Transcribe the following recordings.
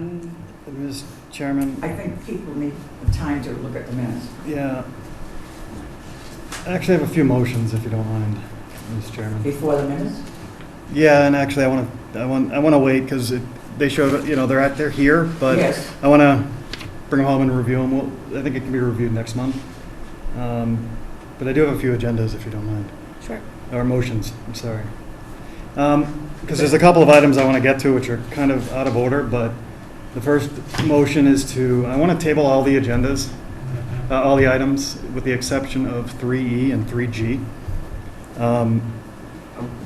Ms. Chairman, I think people need the time to look at the minutes. yeah. I actually have a few motions, if you don't mind, Ms. Chairman. Before the minutes? Yeah, and actually, I want to wait because they showed, they're here, but Yes. I want to bring them home and review them. Well, I think it can be reviewed next month. But I do have a few agendas, if you don't mind. Sure. Or motions, I'm sorry. Because there's a couple of items I want to get to which are kind of out of order, but the first motion is I want to table all the agendas, all the items, with the exception of 3E and 3G.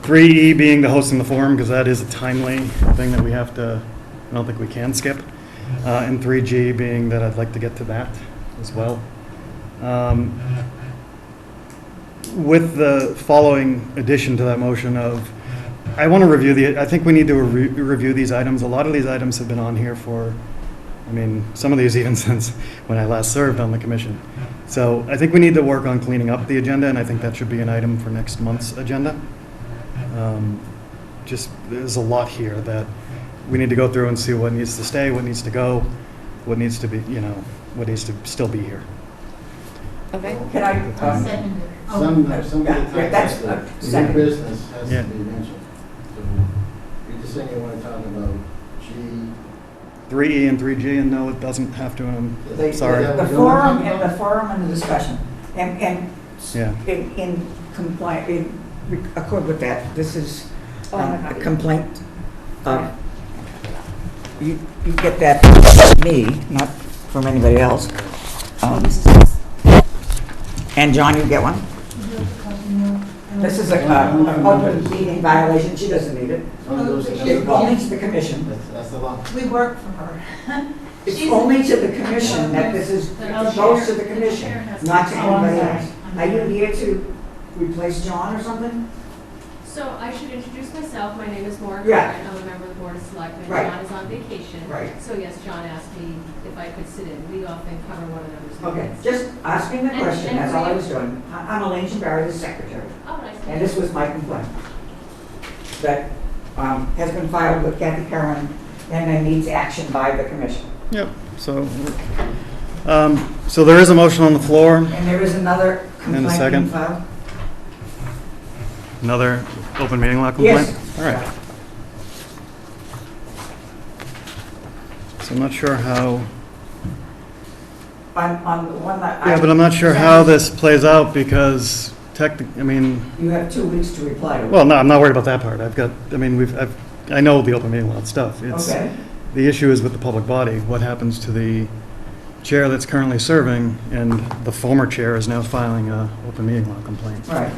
3E being the hosting the forum, because that is a timely thing that I don't think we can skip. And 3G being that I'd like to get to that as well. With the following addition to that motion of, I want to I think we need to review these items. A lot of these items have been on here some of these even since when I last served on the commission. So I think we need to work on cleaning up the agenda, and I think that should be an item for next month's agenda. There's a lot here that we need to go through and see what needs to stay, what needs to go, what needs to be, what needs to still be here. Okay. Can I? Second. Some of the that's second. new business has Yeah. to be mentioned. So you're just saying you want to talk about G. 3E and 3G, and no, it doesn't have to, sorry. The forum and the discussion. And Yeah. in accord with that, this is a complaint. You get that from me, not from anybody else. And John, you get one? This is an open meeting violation. She doesn't need it. It's only to the commission. That's the law. We work for her. It's only to the commission that this is, it goes to the commission, not to anybody else. Are you here to replace John or something? So I should introduce myself. My name is Maura Yeah. Curran. I'm a member of the Board of Selectmen. Right. John is on vacation. Right. So yes, John asked me if I could sit in. We often cover one another's Okay, meetings. just asking the And- question, and that's all I we- was doing. I'm Elaine Barrett, the secretary, Oh, nice. to and meet this was my complaint. That has been filed with Kathy Curran and then needs action by the commission. Yep, so there is a motion on the floor, And there is another complaint being second? filed? another open meeting law complaint? Yes. All right. So I'm not sure how, On the one that but I'm not sure how this plays out because You have 2 weeks to reply to it. well, no, I'm not worried about that part. I know the open meeting law stuff. Okay, The issue is with the public body. What happens to the chair that's currently serving, and the former chair is now filing a open meeting law complaint. right.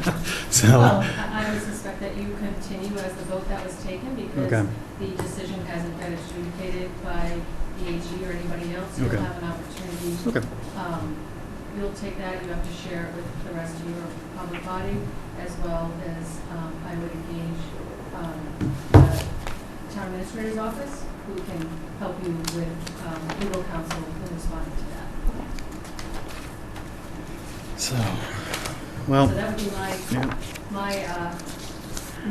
So, Well, I would suspect that you continue as the vote that was taken because Okay. the decision hasn't been adjudicated by the AG or anybody else. You'll Okay. have an opportunity. Okay. You'll take that, you have to share it with the rest of your public body, as well as I would engage the town administrator's office, who can help you with legal counsel in responding to that. so, well, So that would be yeah. my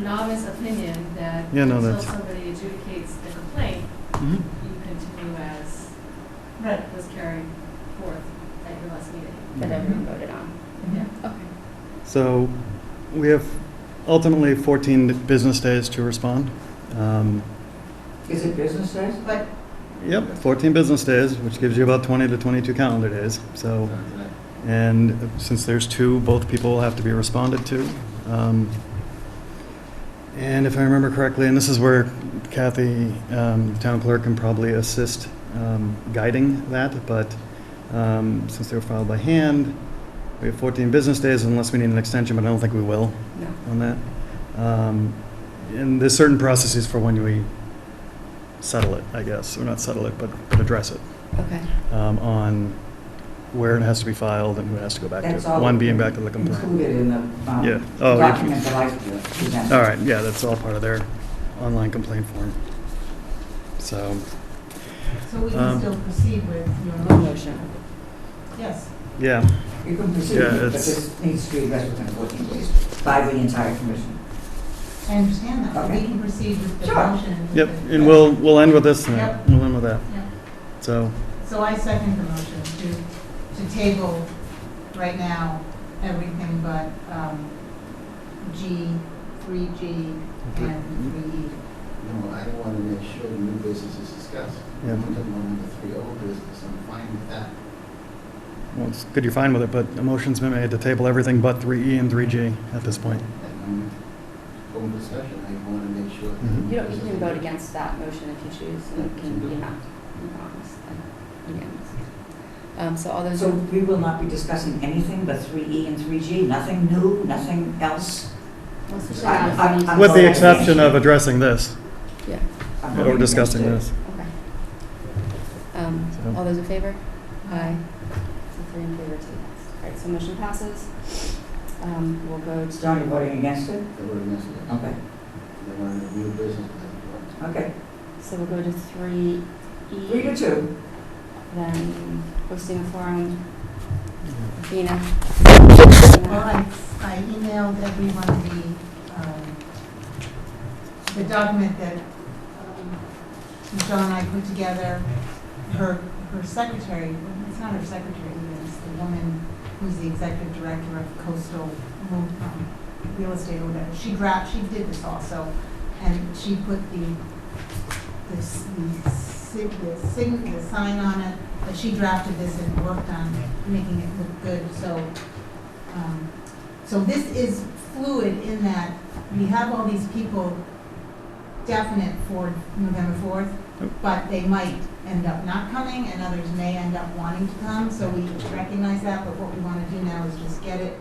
novice opinion that Yeah, no, until that's- somebody adjudicates the complaint, Mhm. you continue as was carried forth at your last meeting. That everyone voted on. Yeah. Okay. So we have ultimately 14 business days to respond. Is it business days? But Yep, 14 business days, which gives you about 20 to 22 calendar days. So, and since there's two, both people will have to be responded to. And if I remember correctly, and this is where Kathy, town clerk, can probably assist guiding that, but since they were filed by hand, we have 14 business days unless we need an extension, but I don't think we will No. on that. And there's certain processes for when we settle it, I guess, or not settle it, but address it, Okay. on where it has to be filed and who it has to go back That's to. all One being back to the complaint. included in the Yeah. Oh, yeah. document that I presented. All right, yeah, that's all part of their online complaint form. So, So we can still proceed with No your motion. Yes. yeah, You can proceed, Yeah, but it's- this needs to be addressed within 14 days by the entire commission. I understand that, but we Okay. can proceed with the Sure. motion. yep, and we'll end with this tonight. Yep. We'll end with that. Yeah. So, So I second the motion to table right now everything but G, 3G, and 3E. No, I want to make sure the new business is discussed. Yeah. I'm talking about number 3 old business, I'm fine with that. well, it's good you're fine with it, but a motion's been made to table everything but 3E and 3G at this point. And I'm going discussion, I want to make sure. that the Mhm. new You business can is vote discussed. against that motion if you choose, and you can, you have, you promise, unanimous. So all those, So we will not be discussing anything but 3E and 3G, nothing new, nothing else? especially I- now, if we need to- I'm With the voting exception against of addressing this, Yeah, I'm or voting discussing against this. okay. So- All those in favor? Aye. So 3 in favor, 2 against. All right, so motion passes. We'll go it. to. John, you voting against it? They were against it. Okay, They wanted a new business, but okay. So we'll go to 3E. 3 to 2. Then posting a forum. Dina. Well, I emailed everyone the document that John and I put together. Her secretary, it's not her secretary, it's the woman who's the executive director of Coastal Real Estate or whatever. She did this also, and she put the sign on it, but she drafted this and worked on making it look good, so this is fluid in that we have all these people definite for November 4th, but they might end up not coming and others may end up wanting to come, so we recognize that, but what we want to do now is just get it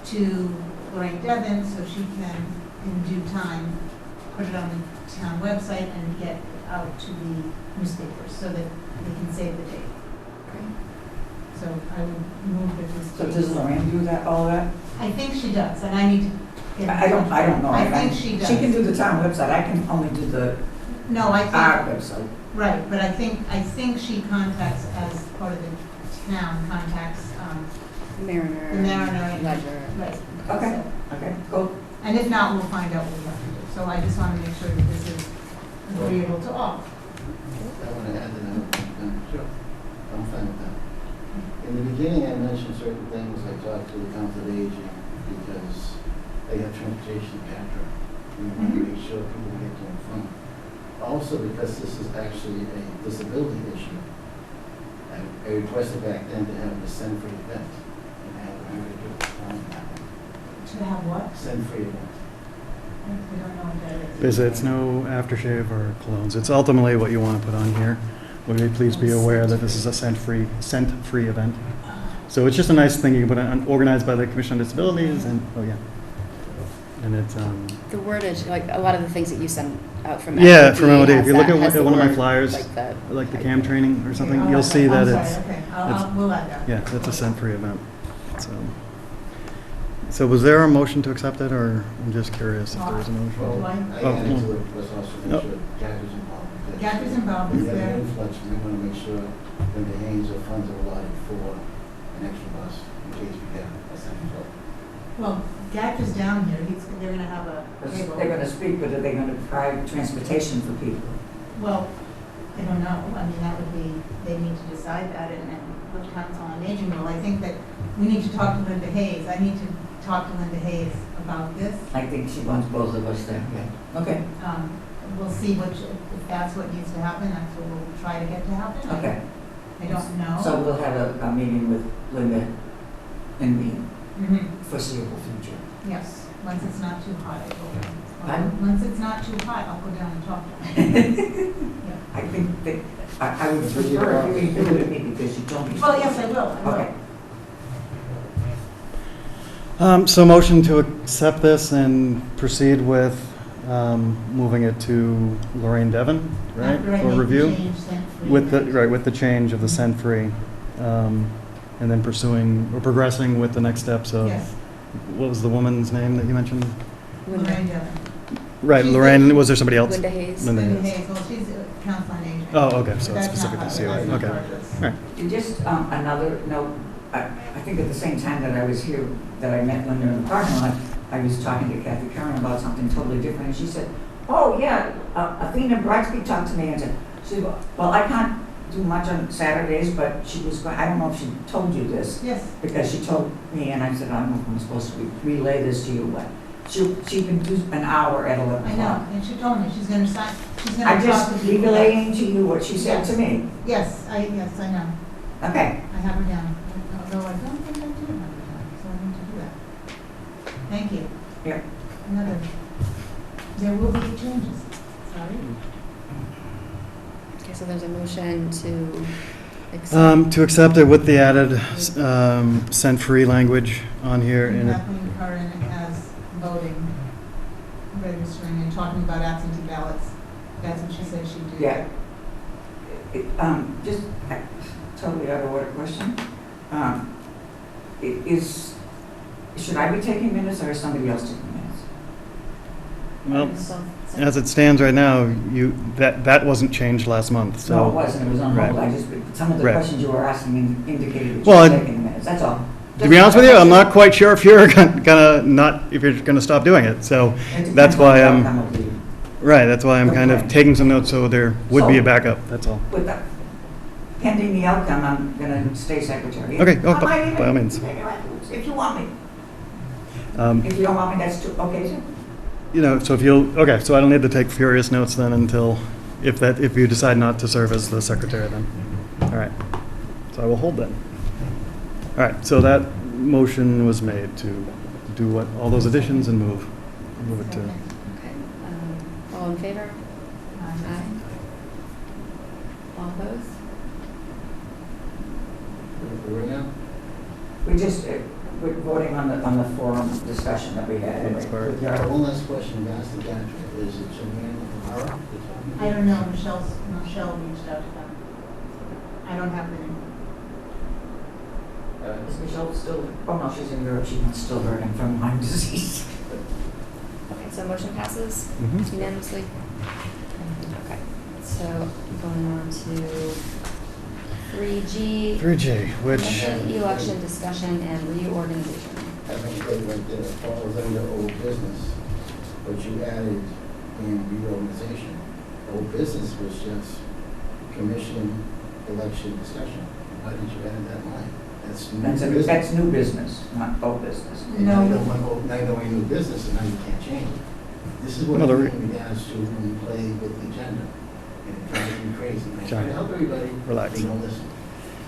to Lorraine Devon so she can, in due time, put it on the town website and get it out to the newspapers so that they can save the date. So I would move that this. So does Lorraine do that, all that? I think she does, and I need to get. I don't know. I think she does. She can do the town website, I can only do the No, I think, our website. right, but I think she contacts as part of the town, contacts, Mariner. the Mariner. Ledger. Right. Okay. So- Okay, cool. And if not, we'll find out what we have to do. So I just want to make sure that this is agreeable to all. I want to add to that. Sure. I'm fine with that. In the beginning, I mentioned certain things. I talked to the Council of Aging because they have transportation capture. We want to make sure people get to and from. Also, because this is actually a disability issue, I requested back then to have a send-free event. And I have To have what? send-free event. We don't know what that is. Visits, no aftershave or colognes. It's ultimately what you want to put on here. Would you please be aware that this is a scent-free event? So it's just a nice thing you can put on, organized by the Commission on Disabilities, and, oh yeah. And it's, The wordage, like a lot of the things that you send out from. yeah, MOD from MOD. If has you look that- at has the one of my word, flyers, like the CAM training or something, Okay, you'll see that I'm it's, sorry, okay, it's- we'll add that. yeah, it's a scent-free event. So was there a motion to accept it, or I'm just curious if there was a Do motion? I? I Oh, added no. to it, was also No. make sure Gary's involved. because Gary's involved, We is have there? an influx, we want to make sure that the Haynes or funds are allotted for an extra bus in case we get a second floor. Well, Gat is down here, they're gonna have a table. They're gonna speak, but are they gonna provide transportation for people? Well, I don't know, I mean, that would be, they need to decide that, and the council on aging will. I think that we need to talk to Linda Hayes, I need to talk to Linda Hayes about this. I think she wants both of us there, yeah. Okay, We'll see if that's what needs to happen, that's what we'll try to get to happen. okay. I don't know. So we'll have a meeting with Linda in the Mhm. foreseeable future. Yes, once it's not too hot, I will. Pardon? Once it's not too hot, I'll go down and talk to her. I think that, I would prefer if you included me because you told me. Well, yes, I will, I will. Okay. So motion to accept this and proceed with moving it to Lorraine Devon, right, After I for make the review? change, sent free. With the change of the scent-free, and then pursuing, or progressing with the next steps of, Yes, what was the woman's name that you mentioned? Lorraine Linda, Devon. Right, She's Lorraine, was there somebody else? Linda Hayes. Linda Linda Hayes. Hayes, well, she's a council on aging. Oh, okay, so But it's that's specific not to her, COA, that's not okay. part of this. All right. And just another note, I think at the same time that I was here, that I met Linda in the parking lot, I was talking to Kathy Curran about something totally different, and she said, oh, yeah, Athena Braxby talked to me, and said, she said, well, I can't do much on Saturdays, but she was, I don't know if she told you this, Yes, because she told me, and I said, I don't know if I'm supposed to relay this to you, but she can do an hour at 11 I o'clock. know, and she told me she's gonna sign, she's I'm gonna talk just to people. relaying to you what she said to me. Yes, I know. Okay, I have her down, although I don't think I do have her down, so I need to do that. Thank you. Yeah. There will be changes, sorry. Okay, so there's a motion to accept. To accept it with the added sent free language on here. And And it- Kathleen Curran has voting, registering, and talking about absentee ballots. That's what she said she'd do. yeah. Just a totally out of order question. Should I be taking minutes or is somebody else taking minutes? well, So- as it stands right now, that wasn't changed last month, so. No, it wasn't, it was on hold. Right. I just, some of the Right. questions you were asking indicated Well, that you were taking minutes, that's all. To be honest with you, I'm not quite sure if you're if you're gonna stop doing it, so, that's why I'm- right, that's why I'm kind of Okay. taking some notes so there would be a So- backup, that's all. Pending the outcome, I'm gonna stay secretary. Okay, oh, I might even by all means. take it afterwards, if you want me. Um, If you don't want me, that's too, okay, too. You know, so if you'll, okay, so I don't need to take furious notes then until, if you decide not to serve as the secretary then. All right, so I will hold then. All right, so that motion was made to do what, all those additions and move it to, Okay. All in favor? Aye. All opposed? Right now, We just, we're voting on the forum discussion that we had. That's part. with your- one last question, to ask the candidate, is it Joanne O'Hara? I don't know, Michelle reached out to them. I don't have the name. Is Michelle still, oh no, she's in Europe, she's still hurting from Lyme disease. Okay, so motion passes Mhm. unanimously? Okay, so going on to 3G. 3G, which, Election discussion and reorganization. I think they went there, falls under old business, but you added in reorganization. Old business was just commission, election discussion. Why did you add that line? That's new business. That's new business, not old business. And now you don't want old, now you don't want new business, and now you can't change it. This is what No, I the mean in regards to when you play with the agenda. And it drives me crazy. I try to help everybody. Relax. They don't listen.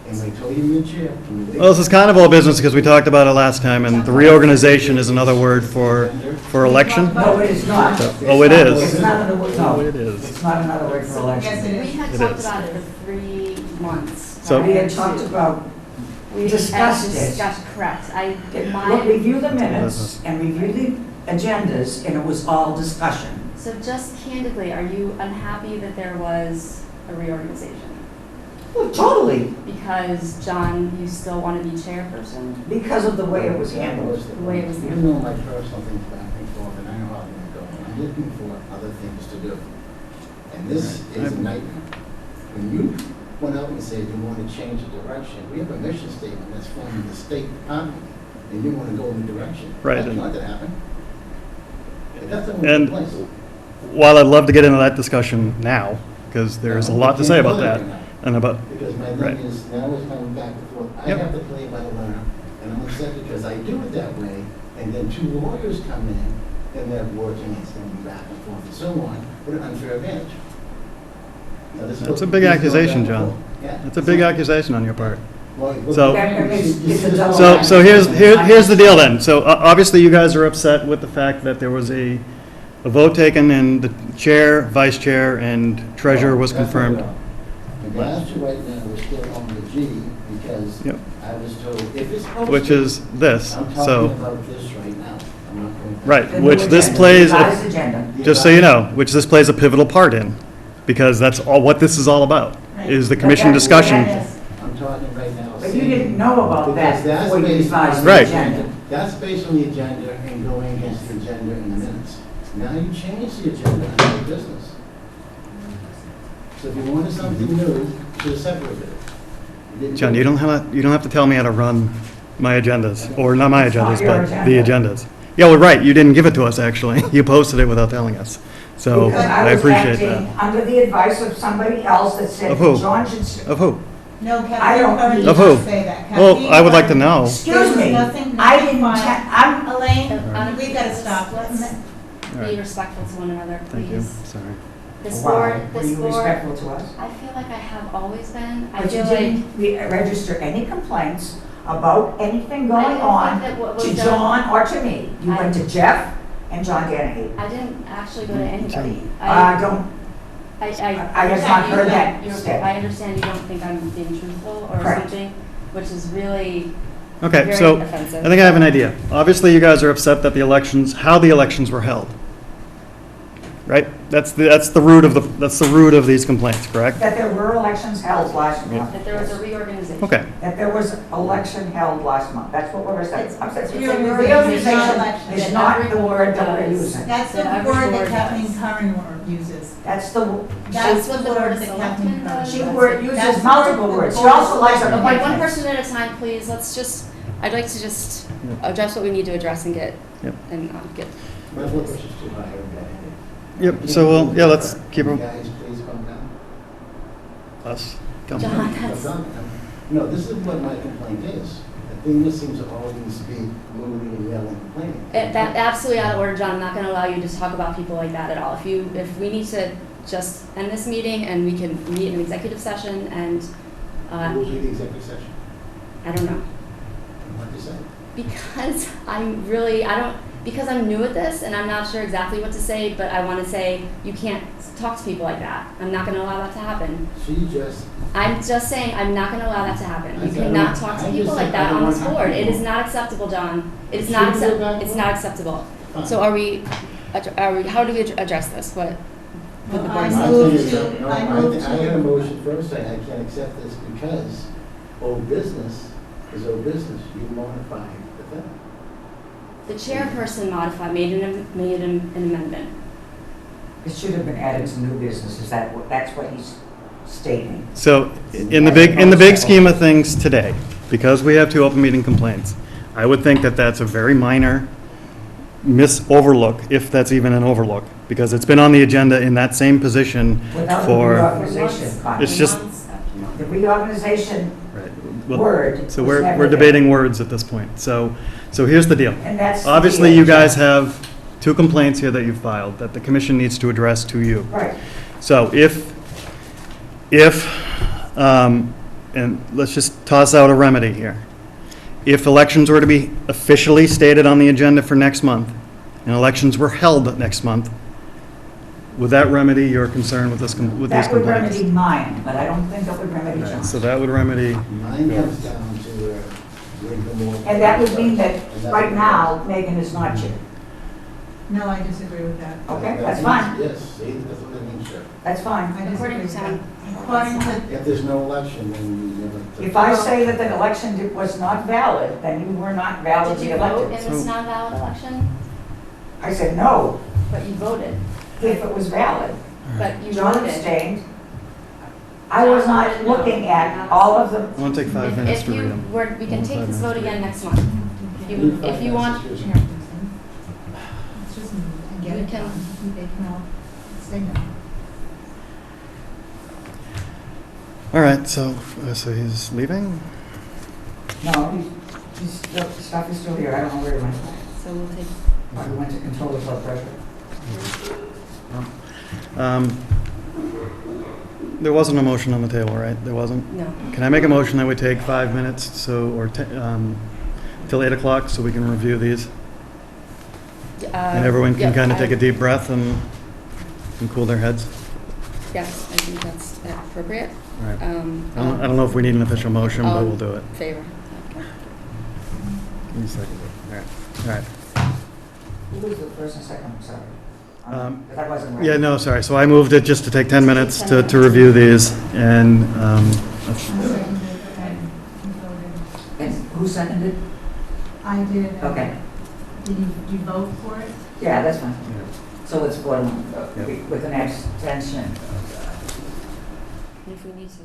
And I told you in the chair. well, this is kind of all business because we talked about it last time, and the reorganization is another word for election. No, it is not. Oh, it is. It's not another word, Oh, no. it is. It's not another word for election. Yes, it We is. had It talked is. about it for 3 months. So- We had talked about, We discussed it. Discussed, correct. look, review the minutes and review the agendas, and it was all discussion. So just candidly, are you unhappy that there was a reorganization? Well, totally, Because, John, you still want to be chairperson? because of the way it was handled. The way it was You handled. know my personal things back and forth, and I know how things go. I'm looking for other things to do. And this is a nightmare. When you went out and said you want to change the direction, we have a mission statement that's from the State Department, and you want to go in the direction. Right, That's and- not gonna happen. That's the And- place. While I'd love to get into that discussion now, because there's a lot to say about that, and about, Because my Right. thing is, now it's coming back and forth. I Yep. have to play by the letter, and I'm upset because I do it that way, and then 2 lawyers come in, and they're working, it's going back and forth and so on, with an unfair advantage. Now, this is That's a what- big this is accusation, going back and John. forth. Yeah. that's a big accusation on your part. Well, So- It's a double- So here's the deal then. So obviously you guys are upset with the fact that there was a vote taken and the chair, vice chair, and treasurer was That's not confirmed. at all. The last two right now, we're still on the G, because Yep. I was told, if it's posted. Which is this, I'm talking so, about this right now. I'm not going. right, The new which this agenda, plays, the revised agenda. just so you know, which this plays a pivotal part in, because that's all, what this is all about, is the commission But that- discussion. Yes. I'm talking right now. But you didn't know about that Because that's before you based revised on the Right. agenda. That's based on the agenda and going against the agenda in the minutes. Now you change the agenda on your business. So if you wanted something new, you should have separated it. didn't John, do you it. don't have to tell me how to run my agendas, or not my It's not agendas, your but the agenda. agendas. Yeah, well, right, you didn't give it to us, actually. You posted it without telling us. So Because I was appreciate acting that. under the advice of somebody else that said Of who? John should. Of who? No, I Kathleen don't- Curran did Of not who? say that. Well, Kathleen I would like to Curran- know. Excuse me, Nothing- I nothing didn't, filed. I'm, Elaine, Right. we've got to stop. Let's All right. be respectful to one another, Thank you. please. Sorry. This why? board, Were this you board, respectful to us? I feel like I have always been. I But you feel like. didn't register any complaints about anything I going don't on think that what was to done- John or to me. You I- went to Jeff and John Dennehy. I didn't actually go to anybody. Don't, I I have not heard that said. I understand you don't think I'm being truthful or Correct. something, which is really Okay, very so offensive. I think I have an idea. Obviously, you guys are upset that the elections, how the elections were held. Right? That's the root of these complaints, correct? That there were elections held last month. That there was a reorganization. Okay. That there was election held last month. That's what we're saying. I'm saying It's a reorganization, reorganization not election. is That not every the word that we're board does. using. That's the That every word that board Kathleen does. Curran uses. That's the, That's what the the word Board of that Selectmen Kathleen Curran does. she That's word it. uses That's multiple the words. She Board of also likes Selectmen. Okay, one appointments. person at a time, please. I'd like to just Yeah. address what we need to address and get, Yep. and get. My blood pressure's too high, everybody. Yep, so we'll, yeah, let's keep You them. guys, please calm down. Us. Come. John, that's, No, this is what my complaint is. The thing that seems to always be moving and yelling and complaining. that absolutely out of order, John. I'm not going to allow you to talk about people like that at all. If we need to just end this meeting and we can meet in an executive session and, What will be the executive session? I don't know. What do you say? Because because I'm new at this and I'm not sure exactly what to say, but I want to say you can't talk to people like that. I'm not going to allow that to happen. She just, I'm just saying I'm not going to allow that to happen. I You said, cannot I talk to just people said like that I don't on want this to board. talk to It is people. not acceptable, John. It is Should not we go back? it's not acceptable. fine. So how do we address this? What? Well, the I board My say? move thing is, to- no, I I move think- I to- had a motion first saying I can't accept this because old business is old business. You modified the thing. The chairperson made an amendment. It should have been added to new business. That's what he's stating. So, in the big scheme of things today, because we have two open meeting complaints, I would think that that's a very minor overlook, if that's even an overlook, because it's been on the agenda in that same position Without the for. reorganization, Connie. It's just- Months after months. The reorganization Right. Well, word So was we're never debating words at this point. So here's the deal. there. And that's. the Obviously, deal, you guys Jeff. have two complaints here that you've filed that the commission needs to address to you. Right. So and let's just toss out a remedy here. If elections were to be officially stated on the agenda for next month, and elections were held next month, would that remedy your concern with these complaints? That would remedy mine, but I don't think that would remedy Right, John's. so that would remedy, Mine comes down to bring the more. And that would mean that And that right would- now, Megan is not chair. No, I disagree with that. Okay, That that's means- fine. Yes, see, that's what I mean, sure. That's fine. I disagree According to with that. town. According to, If there's no election, then you never. If I say that the election was not valid, then you were not Did validly you vote elected. in this non-valid election? I said no, But you voted. if it was valid. But you John voted. abstained. I was not looking at all of the, I want to take 5 minutes If to read you them. were, we can Well, take 5 this minutes vote to read again them. next month. If you want, chairperson, let's just move and get We it can- done. They can all stay now. All right, so he's leaving? no, the stuff is still here. I don't know where it went. so we'll take, Probably went to control the blood pressure. There wasn't a motion on the table, right? There wasn't? no. Can I make a motion that we take 5 minutes, till 8 o'clock, so we can review these? And everyone can kind of take a deep breath and cool their heads? Yes, I think that's appropriate. All right. I don't know if we need an official motion, but we'll do it. Favor. Give me a second. All right. Who was the first and second? I'm sorry. But that wasn't right. Yeah, no, sorry. So I moved it just to take 10 minutes to review these, and And who seconded? I did. Okay. Did you vote for it? Yeah, that's fine. yeah. So it's for, Yeah. with an abstention. If we need to.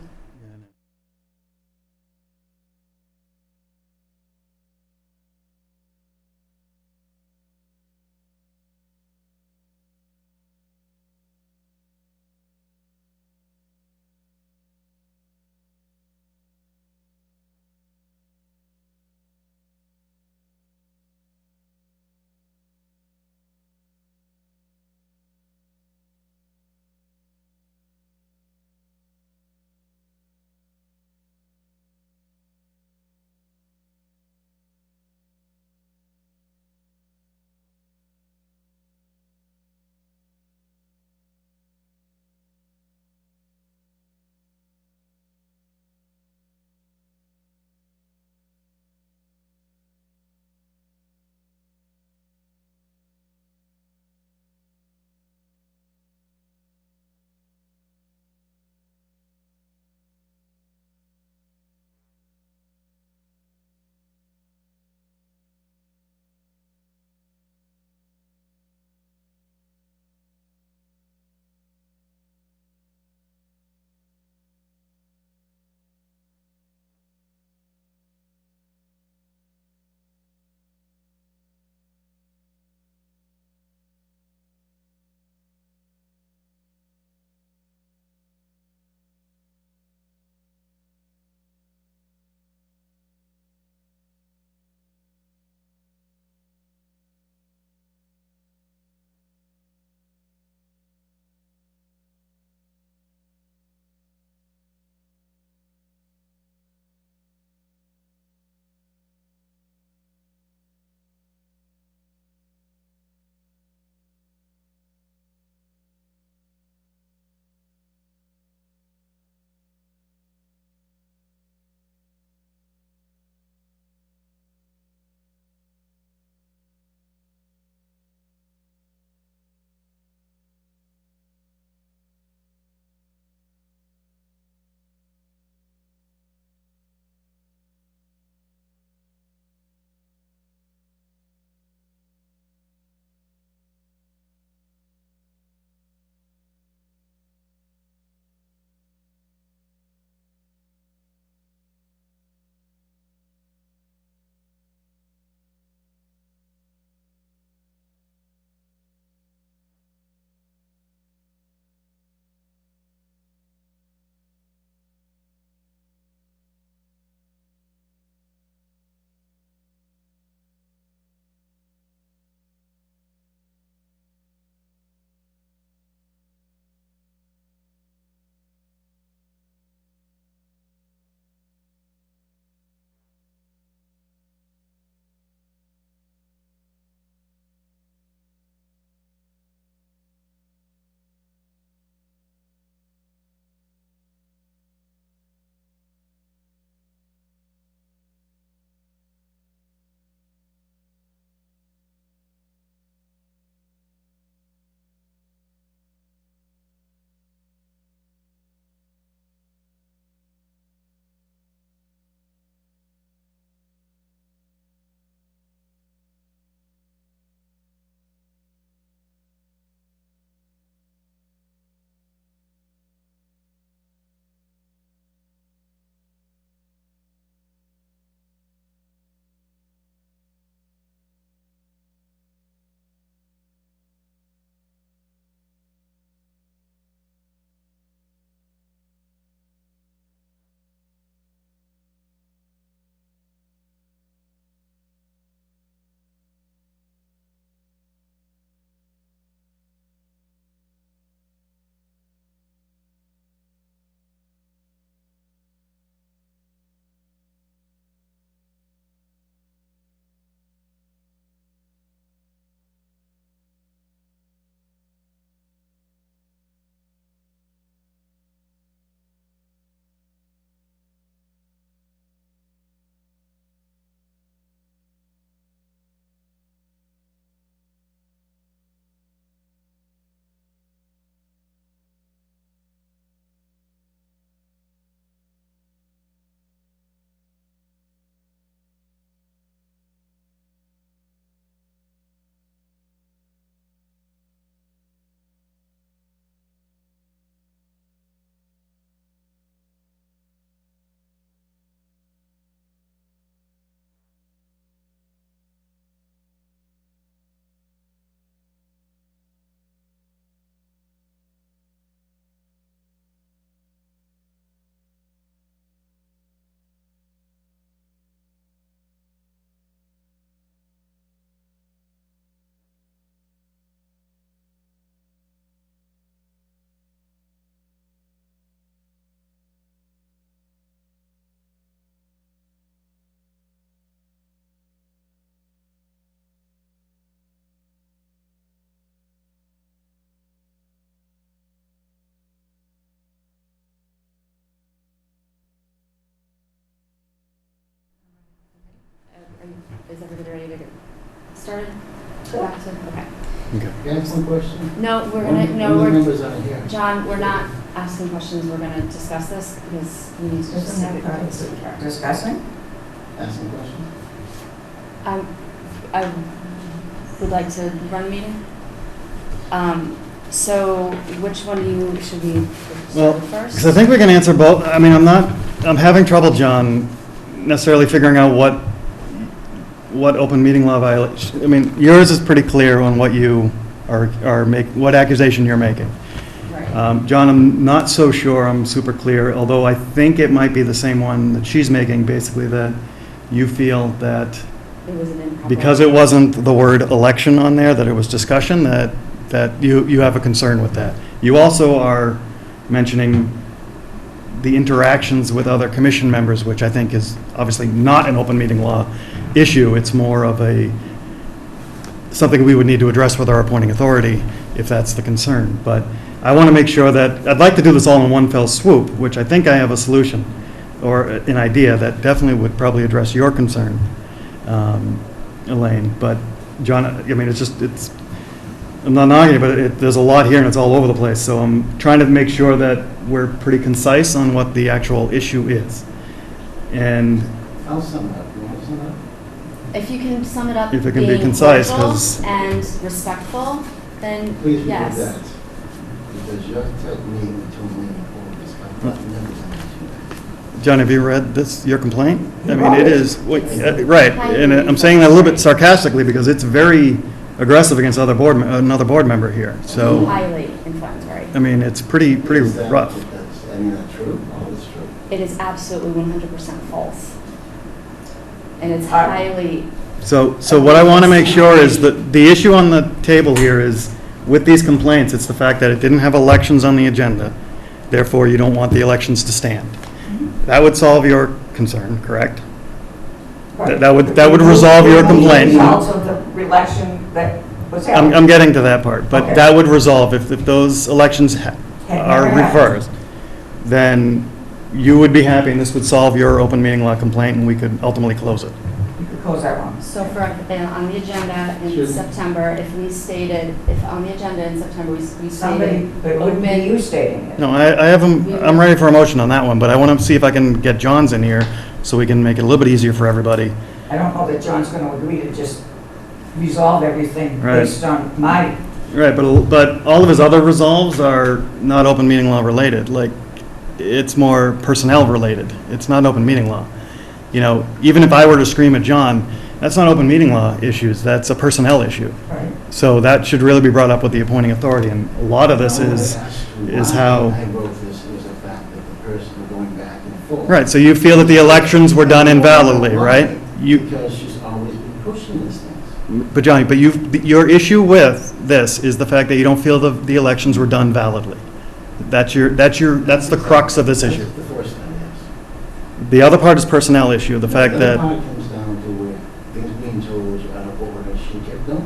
started? Go back to, okay. Okay. Can I ask one question? No, we're One gonna, of no, the we're, members aren't here. John, we're not asking questions, we're gonna discuss this because we need to just. Isn't that part of the discussing? Asking question? I would like to run a meeting. So which one do you, should we Well, start with first? because I think we can answer both. I mean, I'm having trouble, John, necessarily figuring out what open meeting law violation. I mean, yours is pretty clear on what you what accusation you're making. Right. John, I'm not so sure I'm super clear, although I think it might be the same one that she's making, basically that you feel that It was an improper. because it wasn't the word election on there, that it was discussion, that you have a concern with that. You also are mentioning the interactions with other commission members, which I think is obviously not an open meeting law issue. It's more of something we would need to address with our appointing authority if that's the concern. But I want to make sure that, I'd like to do this all in one fell swoop, which I think I have a solution or an idea that definitely would probably address your concern, Elaine. But John, I mean, I'm not arguing, but there's a lot here and it's all over the place. So I'm trying to make sure that we're pretty concise on what the actual issue is. And I'll sum it up. You want to sum it up? If you can sum it up If it can be being concise, cordial 'cause- and respectful, then Please do yes. that. Because you're telling me to move forward. I'm not members on this. John, have you read your complaint? I mean, Right. it is, right, and I'm saying that a little bit sarcastically because it's very aggressive against another board member here. So, Highly inflammatory. I mean, it's pretty Is that- rough. I mean, that's true. All is true. It is absolutely 100% false. And it's Alright. highly, So what I want to make sure is that the issue on the table here is, with these complaints, it's the fact that it didn't have elections on the agenda, therefore you don't want the elections to stand. That would solve your concern, correct? That would resolve your complaint. Results of the election that was held. I'm getting to that part, but Okay. that would resolve, if those elections are never happened. reversed, then you would be happy, and this would solve your open meeting law complaint, and we could ultimately close it. You could close that one. so for, on the agenda in Sure. September, if on the agenda in September, we Somebody, stated but it wouldn't be open, you stating it. No, I'm ready for a motion on that one, but I want to see if I can get John's in here, so we can make it a little bit easier for everybody. I don't know that John's going to agree to just resolve everything Right. based on my, Right, but all of his other resolves are not open meeting law related, like, it's more personnel related, it's not open meeting law. You know, even if I were to scream at John, that's not open meeting law issues, that's a personnel issue. right? So that should really be brought up with the appointing authority, and a lot of this All I is asked you is why how- I wrote this is the fact that the person was going back and forth. right, so you feel that the elections were done invalidly, right? Because she's always been pushing these things. But Johnny, but your issue with this is the fact that you don't feel the elections were done validly. That's the crux of this issue. That's the first thing, yes. The other part is personnel issue, the fact The that, other part comes down to where things being told was out of order, and she kept going.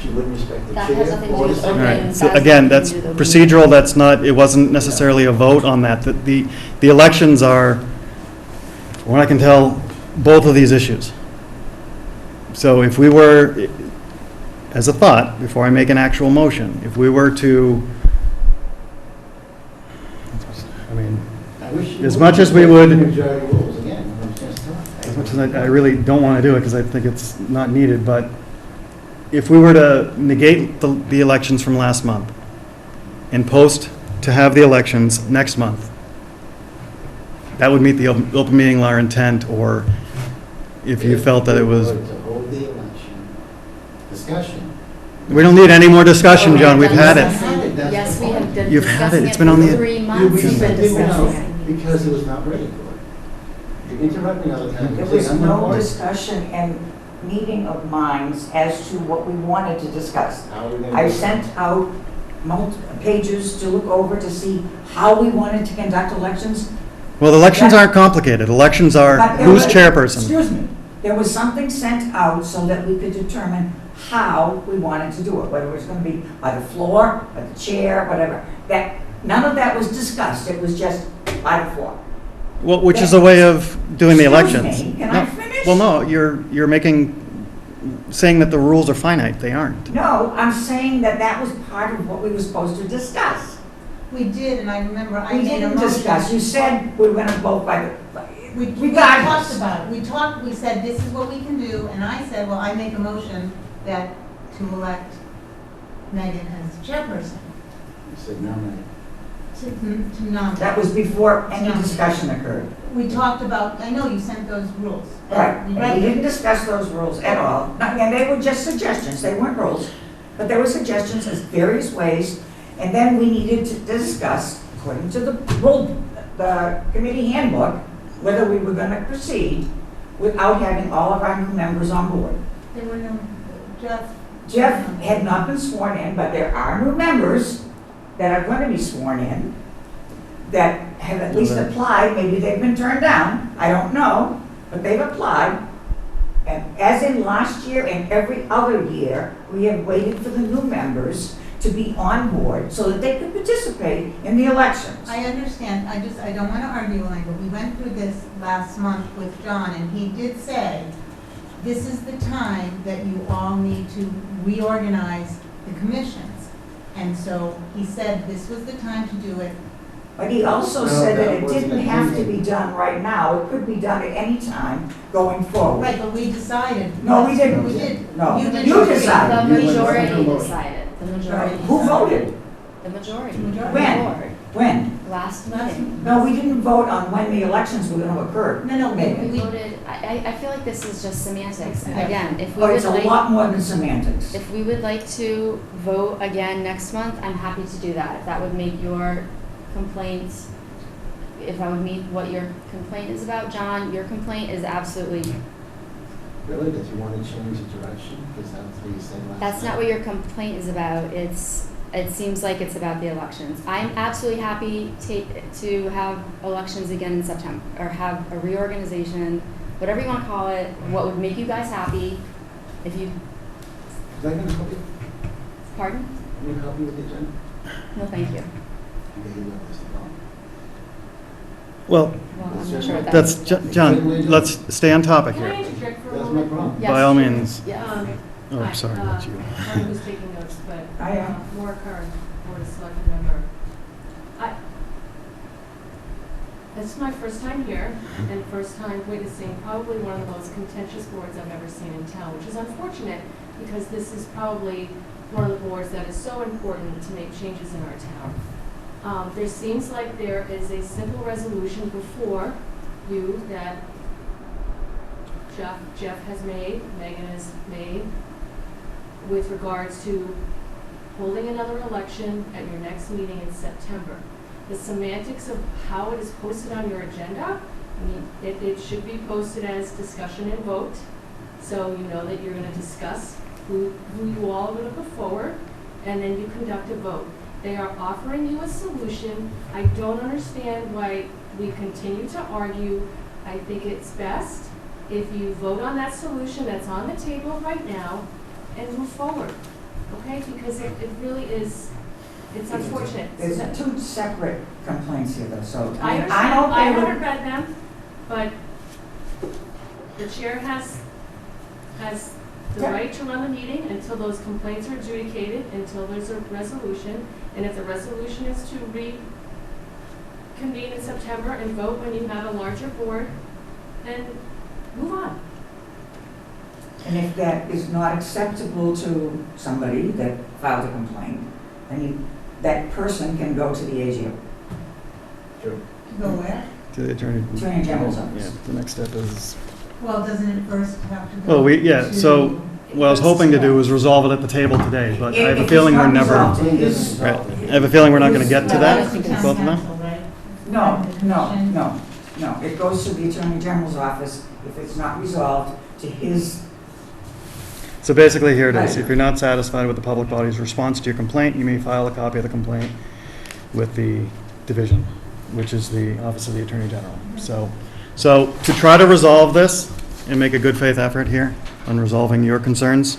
She wouldn't respect the That chair has nothing to or do the with all open secretary. right, so That's again, nothing that's to do with procedural, that's not, it wasn't necessarily a vote on that. The elections are, from what I can tell, both of these issues. So if we were, as a thought, before I make an actual motion, if we were to, I mean, I wish you As would much as we would- Majority rules again, when I'm just talking. as much as I really don't want to do it because I think it's not needed, but if we were to negate the elections from last month and post to have the elections next month, that would meet the open meeting law intent, or if you felt that it was, If we were to hold the election discussion. we don't need any more discussion, John, we've had it. yes, we have been You've had it. discussing It's been on for the- 3 You months, we've been respected me discussing now it. because it was not ready for it. You interrupt me all the time. There You say, was "I'm not no ready." discussion and meeting of minds as to what we wanted to discuss. How are we gonna I do it? sent out pages to look over to see how we wanted to conduct elections. Well, elections aren't complicated. Elections are But there who's was- chairperson. Excuse me, there was something sent out so that we could determine how we wanted to do it, whether it was going to be by the floor, by the chair, whatever. That, none of that was discussed, it was just by the floor. Well, which is a way of doing the Excuse elections. me, can No. I finish? Well, no, you're making saying that the rules are finite. They aren't. No, I'm saying that that was part of what we were supposed to discuss. We did, and I remember I We made a didn't motion. discuss, you said we were gonna vote by the, We regardless. talked about it. We said, this is what we can do, and I said, well, I make a motion that to elect Megan as chairperson, You said nominate. to nominate. That was before any discussion occurred. We talked about, I know you sent those rules. Right, We and read we them. didn't discuss those rules at all. And they were just suggestions, they weren't rules, but there were suggestions as various ways. And then we needed to discuss, according to the rule, the committee handbook, whether we were gonna proceed without having all of our new members on board. There were no, Jeff. Jeff had not been sworn in, but there are new members that are going to be sworn in that have at least applied. Maybe they've been turned down, I don't know, but they've applied. And as in last year and every other year, we have waited for the new members to be on board so that they could participate in the elections. I understand, I don't want to argue, Elaine, but we went through this last month with John, and he did say, this is the time that you all need to reorganize the commissions. And so he said this was the time to do it. But he also No, said that that it wasn't didn't have to agreement. be done right now. It could be done at any time going forward. Right, but we decided. No, we didn't. We did. No, You you did. decided. The You went majority for the vote. decided, the majority. Who decided. voted? The majority. The majority. The When? board. When? Last Last meeting. No, we didn't vote on when the elections were going to occur. No, Megan. We voted, I feel like this is just semantics. Again, if we Oh, would it's a like, lot more than semantics. if we would like to vote again next month, I'm happy to do that. If that would make your complaint, if I would meet what your complaint is about, John, your complaint is absolutely, Really, that you want to change the direction, because that's what you said last time? that's not what your complaint is about. It seems like it's about the elections. I'm absolutely happy to have elections again in September, or have a reorganization, whatever you want to call it, what would make you guys happy. If you, Is that going to help you? pardon? Can you help me with the agenda? No, thank you. Okay, you got this problem. Well, Well, I'm not sure what that that's, means. John, let's stay on topic Can I here. interject for a That's my moment? problem. Yes. By all means. Yes. Oh, Hi, sorry, that's you. I don't know who's taking notes, but I am. Maura Curran, Board of Selectmen member. This is my first time here, and first time witnessing probably one of the most contentious boards I've ever seen in town, which is unfortunate, because this is probably one of the boards that is so important to make changes in our town. There seems like there is a simple resolution before you that Jeff has made, Megan has made, with regards to holding another election at your next meeting in September. The semantics of how it is posted on your agenda, I mean, it should be posted as discussion and vote, so you know that you're gonna discuss who you all are gonna put forward, and then you conduct a vote. They are offering you a solution. I don't understand why we continue to argue. I think it's best if you vote on that solution that's on the table right now and move forward, okay? Because it really is, it's unfortunate. There's two separate complaints here, though, so I understand, I'm I okay haven't with. read them, but the chair has the Yeah. right to run the meeting until those complaints are adjudicated, until there's a resolution. And if the resolution is to reconvene in September and vote when you have a larger board, then move on. And if that is not acceptable to somebody that filed a complaint, then that person can go to the AGO, Sure. Go where? To the attorney. Attorney General's Yeah, office. the next step is, Well, doesn't it first have to go? well, yeah, to- so what I was hoping to do was resolve it at the table today, but I have a If feeling it's we're not never, resolved, Right. it is- right, I have a feeling we're not gonna get to Well, that, that's the town both of them. council, right? No, The no, commission. no. It goes to the Attorney General's office if it's not resolved to his, So basically, here it is. If you're not satisfied with the public body's response to your complaint, you may file a copy of the complaint with the division, which is the Office of the Attorney General. So to try to resolve this and make a good faith effort here on resolving your concerns,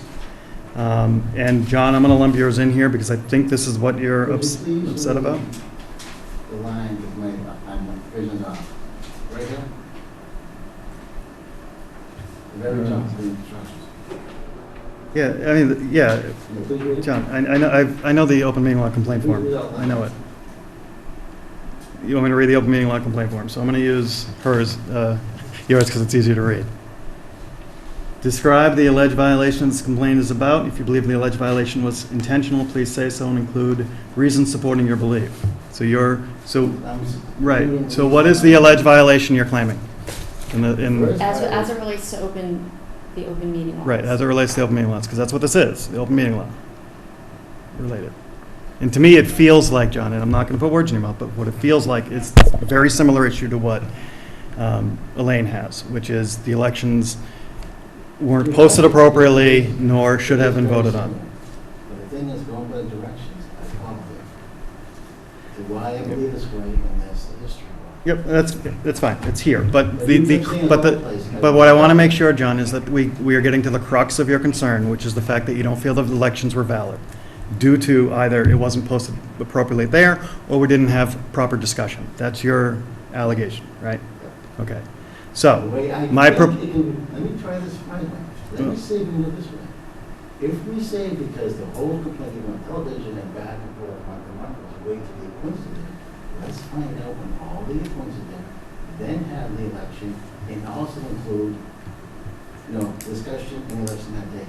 and John, I'm going to lump yours in here because I think this is what you're Would you please upset about. read The line with my vision's off, right here. The very top of the instructions. Yeah, I mean, yeah, You know, please read it. John, I know, I know the open meeting law complaint form. Please read out loud. I know it. You want me to read the open meeting law complaint form? So I'm going to use yours, because it's easier to read. Describe the alleged violations the complaint is about. If you believe the alleged violation was intentional, please say so and include reasons supporting your belief. So right, so what is the alleged violation you're claiming? As it relates to the open meeting laws. Right, as it relates to the open meeting laws, because that's what this is, the open meeting law. Related. And to me, it feels like, John, and I'm not going to put words in your mouth, but what it feels like is a very similar issue to what Elaine has, which is the elections weren't posted appropriately, nor should have been voted on. But the thing is, going by the directions, I followed it. To why I believe this way, and that's the history. Yep, that's fine, it's here, but But you keep saying but all place. what I want to make sure, John, is that we are getting to the crux of your concern, which is the fact that you don't feel the elections were valid, due to either it wasn't posted appropriately there, or we didn't have proper discussion. That's your allegation, right? Okay. The So, way I my think pro- it can- let me try this my way. Let me say it this way. If we say because the whole complaint went on television and back and forth, was wait till the appoints are there, let's find out when all the appoints are there, then have the election, and also include, discussion and election that day.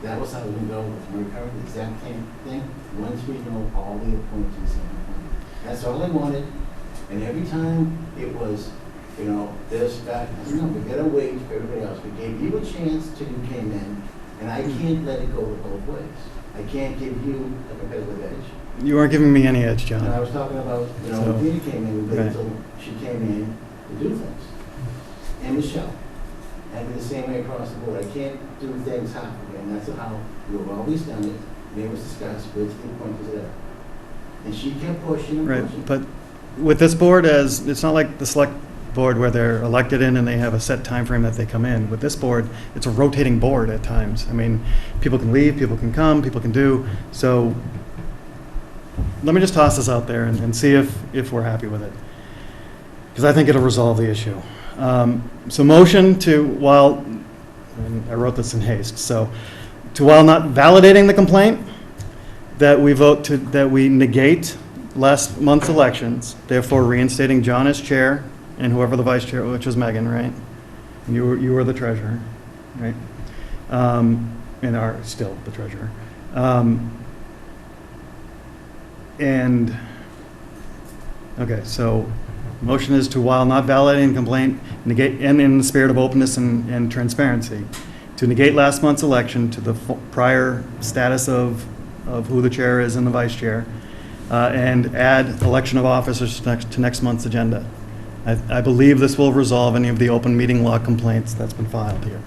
That was how we go with my current exact same thing, once we know all the appointees and appointees. That's all I wanted, and every time it was, this, that, I said, no, we gotta wait for everybody else. We gave you a chance till you came in, and I can't let it go both ways. I can't give you a competitive edge. you aren't giving me any edge, And I John. was talking about, So- when Peter came in, we Right. waited until she came in to do things. And Michelle, and the same way across the board. I can't do things halfway, and that's how we've always done it. It was discussed, which the point was there. And she kept pushing and Right, pushing. but with this board, it's not like the select board where they're elected in and they have a set time frame that they come in. With this board, it's a rotating board at times. I mean, people can leave, people can come, people can do. So let me just toss this out there and see if we're happy with it. Because I think it'll resolve the issue. So motion to, and I wrote this in haste, so while not validating the complaint, that we negate last month's elections, therefore reinstating John as chair and whoever the vice chair, which was Megan, right? You were the treasurer, right? And are still the treasurer. Okay, so motion is to, while not validating the complaint, negate, and in the spirit of openness and transparency, to negate last month's election to the prior status of who the chair is and the vice chair, and add election of officers to next month's agenda. I believe this will resolve any of the open meeting law complaints that's been filed here.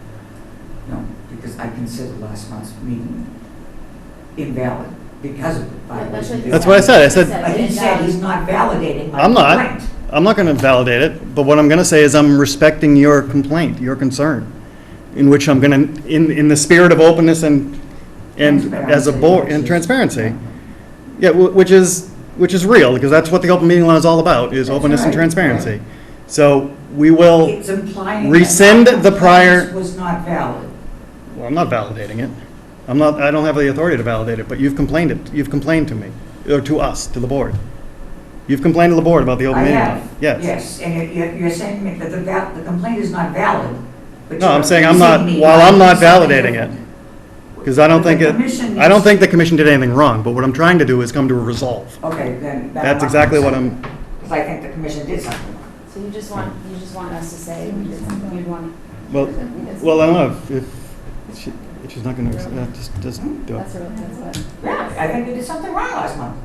No, because I consider last month's meeting invalid because of the violation. That's what I said. I said, But he said he's not validating my I'm not. complaint. I'm not going to validate it, but what I'm going to say is I'm respecting your complaint, your concern, in which I'm going to, in the spirit of openness and as a board, and transparency. Yeah, which is real, because that's what the open meeting law is all about, is That's openness and right. transparency. So we will, It's implying rescind that my the prior- complaint was not valid. well, I'm not validating it. I don't have the authority to validate it, but you've complained to me, or to us, to the board. You've complained to the board about the open I meeting law. have. Yes. Yes, and you're saying to me that the complaint is not valid, but No, you're I'm saying accusing me while of I'm not something validating it. different. Because I don't But think the it, commission I don't needs- think the commission did anything wrong, but what I'm trying to do is come to a resolve. Okay, then. That's exactly what I'm, Because I think the commission did something wrong. So you just want us to say, you'd want. well, I don't know, if she's not going to, just do it. That's what. Yeah, I think we did something wrong last month.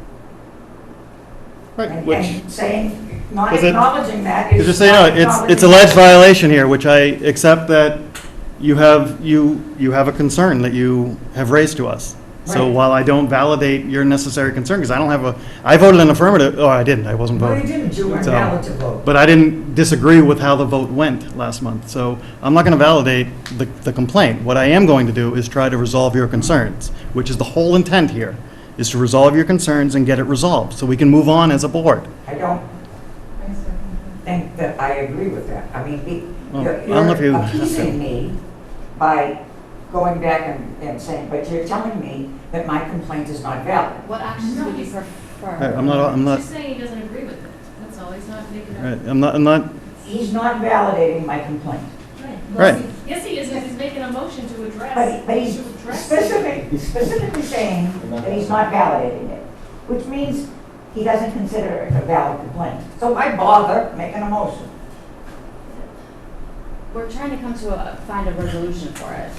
Right, And which, saying, not Is it- acknowledging that is. just so you not know, it's acknowledging alleged that. violation here, which I accept that you have a concern that you have raised to us. So Right. while I don't validate your necessary concern, because I voted in affirmative, I didn't, I wasn't No, you voting. didn't, you weren't So- valid to vote. But I didn't disagree with how the vote went last month, so I'm not going to validate the complaint. What I am going to do is try to resolve your concerns, which is the whole intent here, is to resolve your concerns and get it resolved, so we can move on as a board. I don't think that I agree with that. I mean, Well, I don't know if you're you- appeasing me by going back and saying, but you're telling me that my complaint is not valid. What actions would you Right, prefer? I'm not, He's saying he doesn't agree with it, that's all, he's not making right, a. I'm not, He's not validating my complaint. right. Yes, he is, because he's making a motion to address. But he's to address specifically saying that he's not validating it, which means he doesn't consider it a valid complaint. So why bother making a motion? We're trying to come to find a resolution for it.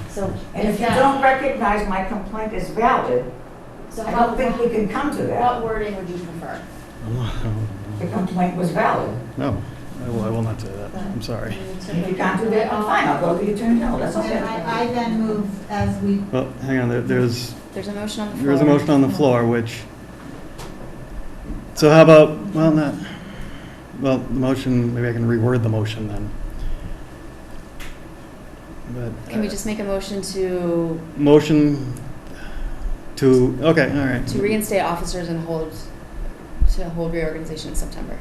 So And if you that- don't recognize my complaint as valid, So I how, don't think we can come to that. what wording would you prefer? The complaint was valid. no, I will not say that. I'm sorry. And if you can't do that, I'm fine, I'll go to the Attorney General, that's And okay. I then move as we, Well, hang on, there's There's a motion on the floor. There is a motion on the floor, which, so how about, well, the motion, maybe I can reword the motion then. But, Can we just make a motion to motion to, okay, all right. reinstate officers and hold reorganization in September?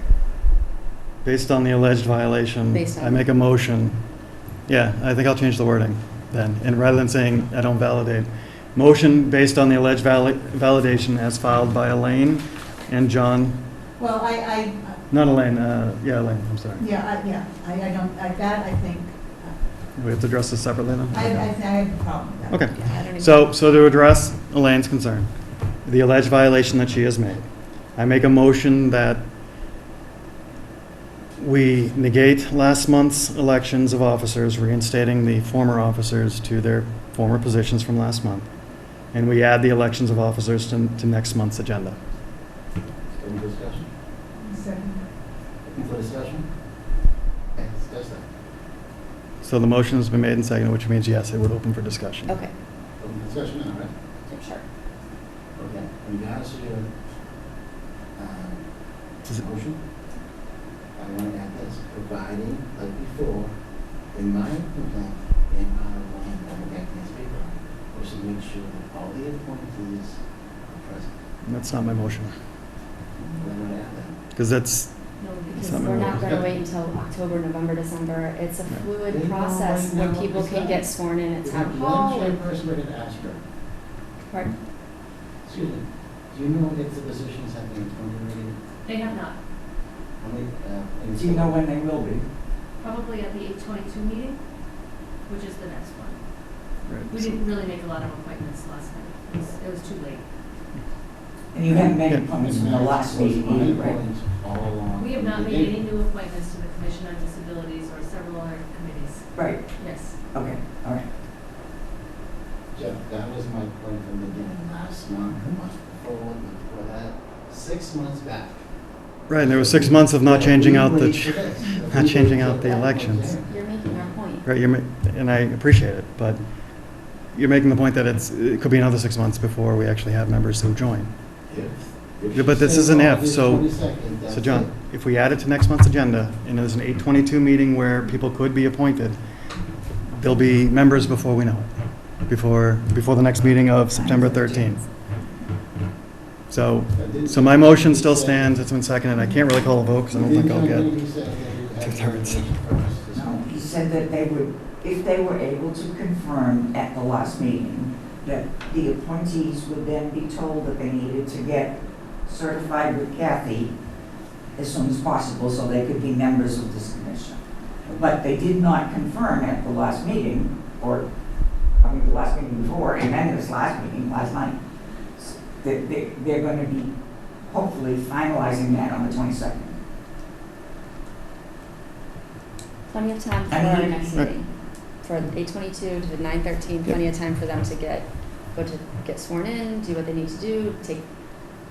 Based on the alleged violation, Based on- I make a motion. Yeah, I think I'll change the wording then, and rather than saying I don't validate, motion based on the alleged validation as filed by Elaine and John, well, I, not Elaine, yeah, Elaine, I'm sorry. I don't, that I think, We have to address this separately then? I have a problem with that. Okay. Yeah, I don't even- So to address Elaine's concern, the alleged violation that she has made, I make a motion that we negate last month's elections of officers, reinstating the former officers to their former positions from last month, and we add the elections of officers to next month's agenda. Any discussion? So, Looking for discussion? Okay, discuss that. So the motion has been made and seconded, which means yes, it would open for discussion. Okay, Open discussion now, right? sure. Okay. In regards to your Is it- motion, I want to add this, providing, like before, in my complaint, in part of one, I can't speak on, was to make sure that all the appointees are present. That's not my motion, I want to add that. because that's, No, It's because not we're my not motion. gonna wait until October, November, December. It's a Right. fluid They know process right where now people what can to get say. sworn in at We town have hall. one and- chairperson we can ask her. Pardon? Excuse me, do you know if the positions have been appointed? They have not, How many, Do you know when they will be? probably at the 8/22 meeting, which is the next one. right. We didn't really make a lot of appointments last night, it was too late. And you haven't made Yeah. appointments in the last meeting either, right? All along. We have not made any new appointments to the Commission on Disabilities or several other committees, Right, yes. okay, all right. Jeff, that was my point from the beginning, last month, the month before that, 6 months back. Right, and there was 6 months of not changing out the, We waited for this. not changing out the elections. You're making our point. Right, and I appreciate it, but you're making the point that it could be another 6 months before we actually have members who join. If Yeah, but this she is an says if, August so- 22nd, that's So John, it. if we add it to next month's agenda, and there's an 8:22 meeting where people could be appointed, there'll be members before we know it, before the next meeting of September 13th. So my motion still stands, it's been seconded, I can't really call a vote, because I don't think I'll get, two-thirds. No, he said that they would, if they were able to confirm at the last meeting, that the appointees would then be told that they needed to get certified with Kathy as soon as possible, so they could be members of this commission. But they did not confirm at the last meeting, or, the last meeting before, and then this last meeting, last night, that they're going to be hopefully finalizing that on the 22nd. Plenty of time for And our he- next meeting. For 8:22 to 9:13, plenty of time for them to get sworn in, do what they need to do,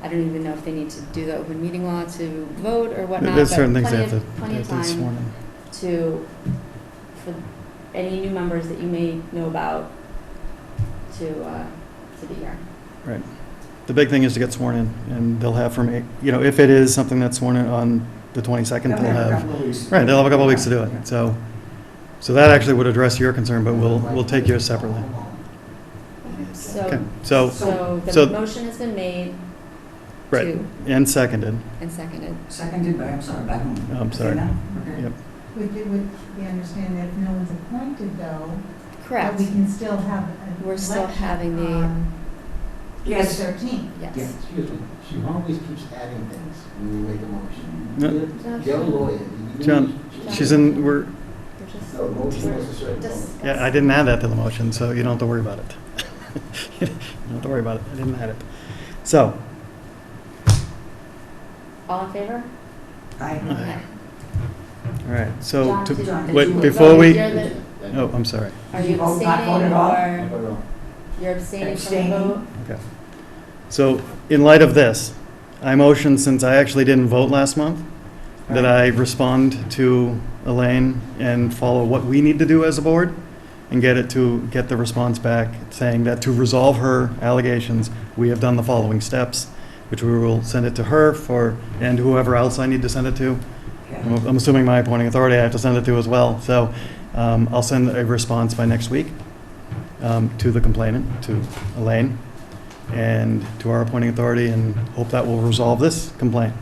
I don't even know if they need to do the open meeting law to vote or whatnot. there's but certain things they have plenty of to be time sworn in. for any new members that you may know about to be here. Right. The big thing is to get sworn in, and they'll have from, if it is something that's sworn in on the 22nd, they'll have, right, they'll have a couple of weeks to do it. So that actually would address your concern, but we'll take yours separately. Okay, So so, the so- motion has been made right, to and seconded. and seconded. Seconded, but I'm sorry, back home. I'm sorry. Okay, now? Okay. Yep. would we understand that if no one's appointed though, Correct. But we can still have an We're still election having the- on Yes. the 13th. Yes. Yeah. Excuse me, she always keeps adding things when you make a No. motion. You're a lawyer. You- John, she's in, we're, We're just- No, the motion was a certain Just- point. yeah, I didn't add that to the motion, so you don't have to worry about it. You don't have to worry about it, I didn't add it. So, All in favor? I, Okay. all right, so, John, to- did you- wait, did you before vote? we, You're the- oh, I'm sorry. Are Did you you vote not vote abstaining at all? or Never wrong. you're abstaining from the Abstaining. vote? Okay. So, in light of this, I motion, since I actually didn't vote last month, that I respond to Elaine and follow what we need to do as a board and get the response back saying that to resolve her allegations, we have done the following steps, which we will send it to her and whoever else I need to send it to. yeah. I'm assuming my appointing authority I have to send it to as well. So I'll send a response by next week to the complainant, to Elaine, and to our appointing authority, and hope that will resolve this complaint.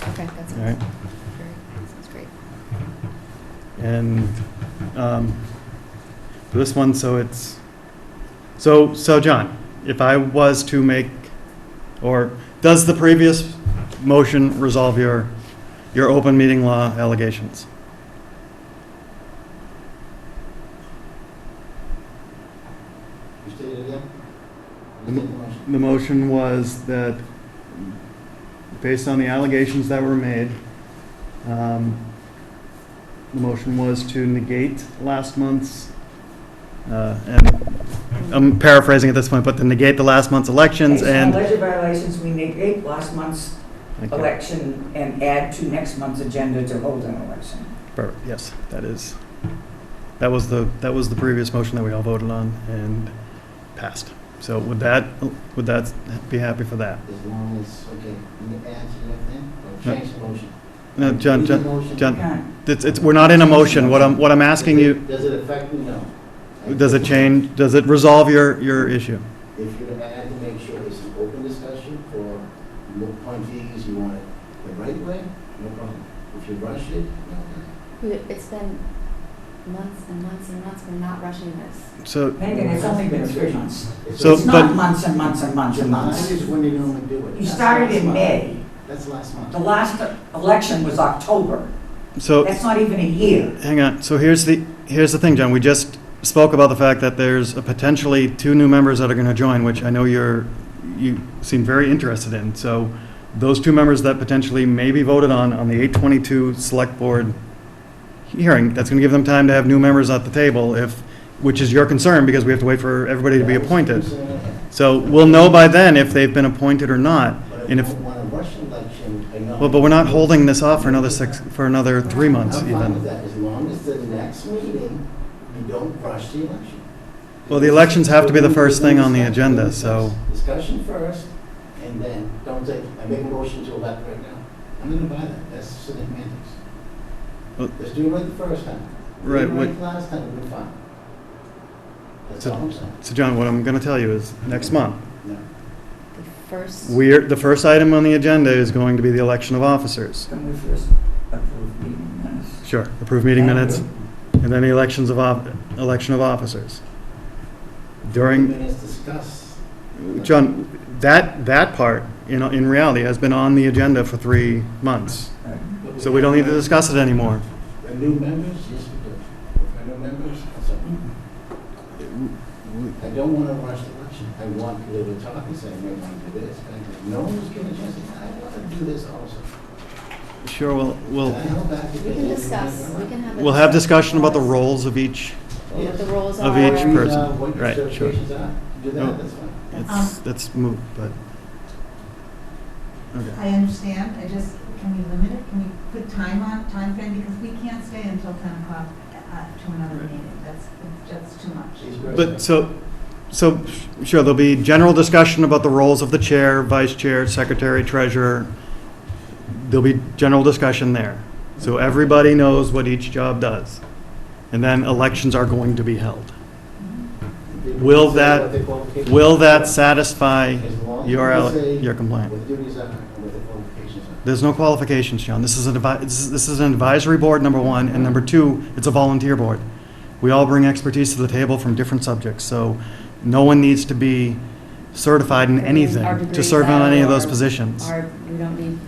Okay, that sounds All right. sounds great. And for this one, so John, if I was to make, or does the previous motion resolve your open meeting law allegations? You state it again? You state the motion. The motion was that, based on the allegations that were made, the motion was to negate last month's, and I'm paraphrasing at this point, but to negate the last month's elections Based on and. alleged violations, we negate last month's Okay. election and add to next month's agenda to hold an election. Perfect, yes, that was the previous motion that we all voted on and passed. So would that be happy for that? As long as, okay, you add to your thing, or change the motion. No, Read the John, motion. John, we're not in a motion. What I'm asking you, Does it affect me? No. does it resolve your issue? If you add to make sure it's an open discussion for no appointees, you want it the right way, no problem. If you rush it, no. It's been months and months and months, we're not rushing this. So, Megan, it's only been 3 months. So- It's not but- months and months and months and July months. is when they normally do it. You That's started last in month. May. That's last month. The last election was October. so, That's not even a year. hang on. So here's the thing, John. We just spoke about the fact that there's potentially 2 new members that are going to join, which I know you seem very interested in. So those 2 members that potentially may be voted on the 8/22 select board hearing, that's going to give them time to have new members at the table, which is your concern because we have to wait for everybody to be appointed. So we'll know by then if they've been appointed or not. But if And you if, don't want a rush election, I know. well, but we're not holding this off for another 3 months I'm fine with even. that, as long as the next meeting, you don't rush the election. Well, the elections have to be the first thing on the agenda, so. Discussion first, and then, don't take, I make a motion to elect right now. I'm gonna buy that, that's semantics. Well- Let's do it right the first time. Right, Did it what- last time, we'll be fine. That's all I'm saying. So John, what I'm going to tell you is, next month, No. The first, the first item on the agenda is going to be the election of officers. Can we first approve meeting minutes? Sure. Approve meeting minutes, and then the election of officers. During, Minutes discuss. John, that part, in reality, has been on the agenda for 3 months. So we don't need to discuss it anymore. The new members, yes, we do. If I new members, that's all. I don't want to rush the election. I want people to talk and say, I may want to do this. And no one's given a chance to say, I want to do this also. Sure, Can I help back? we can discuss, we can have a. we'll have discussion about the roles of each. What the roles of are. each person. What your Right, sure. certifications are, do No. that, that's fine. That's moot, but, okay. I understand, can we limit it? Can we put time frame, because we can't stay until 10 o'clock to another meeting, that's too much. These girls But are- so, sure, there'll be general discussion about the roles of the chair, vice chair, secretary, treasurer. There'll be general discussion there. So everybody knows what each job does. And then elections are going to be held. people Will say that- what their qualifications Will are. that satisfy As long as your you say your complaint? what duties are and what the qualifications are. There's no qualifications, John. This is an advisory board, number 1, and number 2, it's a volunteer board. We all bring expertise to the table from different subjects, so no one needs to be certified in Our anything to degrees serve on out, any of those or positions. We don't need,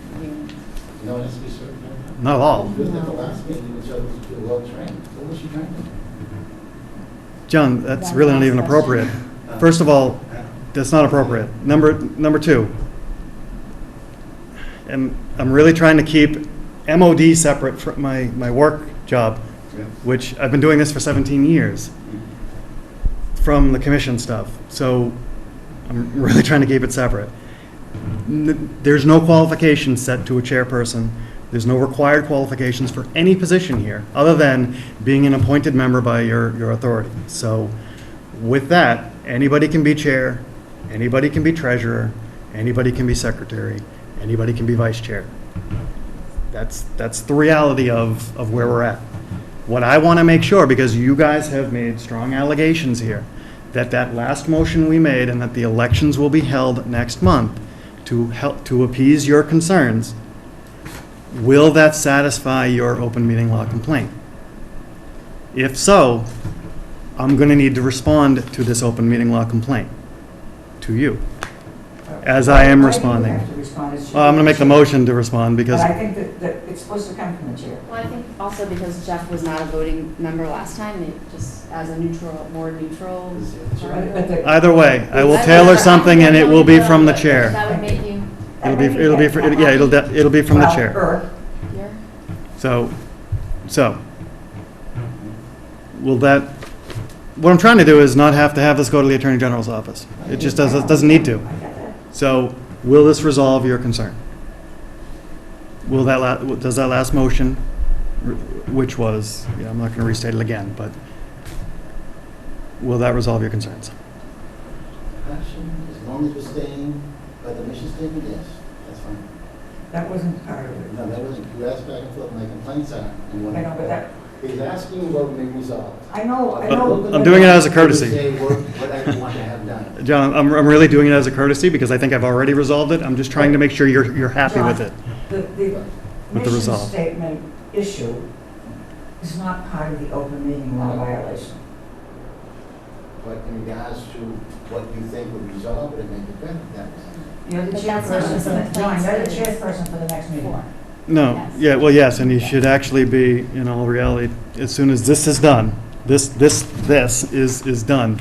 No, it has to be certified. Not at all. Because at the last meeting, you showed us well trained. What was she trained in? John, that's really not even appropriate. First of all, that's not appropriate. Number two, and I'm really trying to keep MOD separate from my work job, Yeah. which I've been doing this for 17 years, from the commission stuff. So I'm really trying to keep it separate. There's no qualifications set to a chairperson. There's no required qualifications for any position here, other than being an appointed member by your authority. So with that, anybody can be chair, anybody can be treasurer, anybody can be secretary, anybody can be vice chair. That's the reality of where we're at. What I want to make sure, because you guys have made strong allegations here, that last motion we made and that the elections will be held next month to appease your concerns, will that satisfy your open meeting law complaint? If so, I'm going to need to respond to this open meeting law complaint, to you, as I am Why do you responding. have to respond? It should Well, I'm going to be make the motion to respond But because, I think that it's supposed to come from the chair. well, I think also because Jeff was not a voting member last time, it just as a neutral, more neutral. Is it the chair? party. But the- either way, I will tailor something and it will be from the chair. That would make you It'll be it'll be from the Well, chair. here. So, will that, what I'm trying to do is not have to have this go to the Attorney General's office. It just doesn't need to. I get that. So, will this resolve your concern? Will does that last motion, which was, I'm not going to restate it again, but will that resolve your concerns? Action, as long as we're staying by the mission statement, yes, that's fine. That wasn't part of it. No, that wasn't, you asked back and forth, my complaints are, and what. I know, but that, He's asking what we resolved. I know. I'm doing it as a courtesy. Say what I want to have done. John, I'm really doing it as a courtesy because I think I've already resolved it. I'm just trying to make sure you're happy with it. The With the mission resolve. statement issue is not part of the open meeting law violation. But in regards to what you think would resolve it and make it better, that was. You're the But that's not chairperson what for the the, John, you're the complaint chairperson for the next meeting. No, Yes. yeah, well, yes, and he should actually be, in all reality, as soon as this is done, this is done,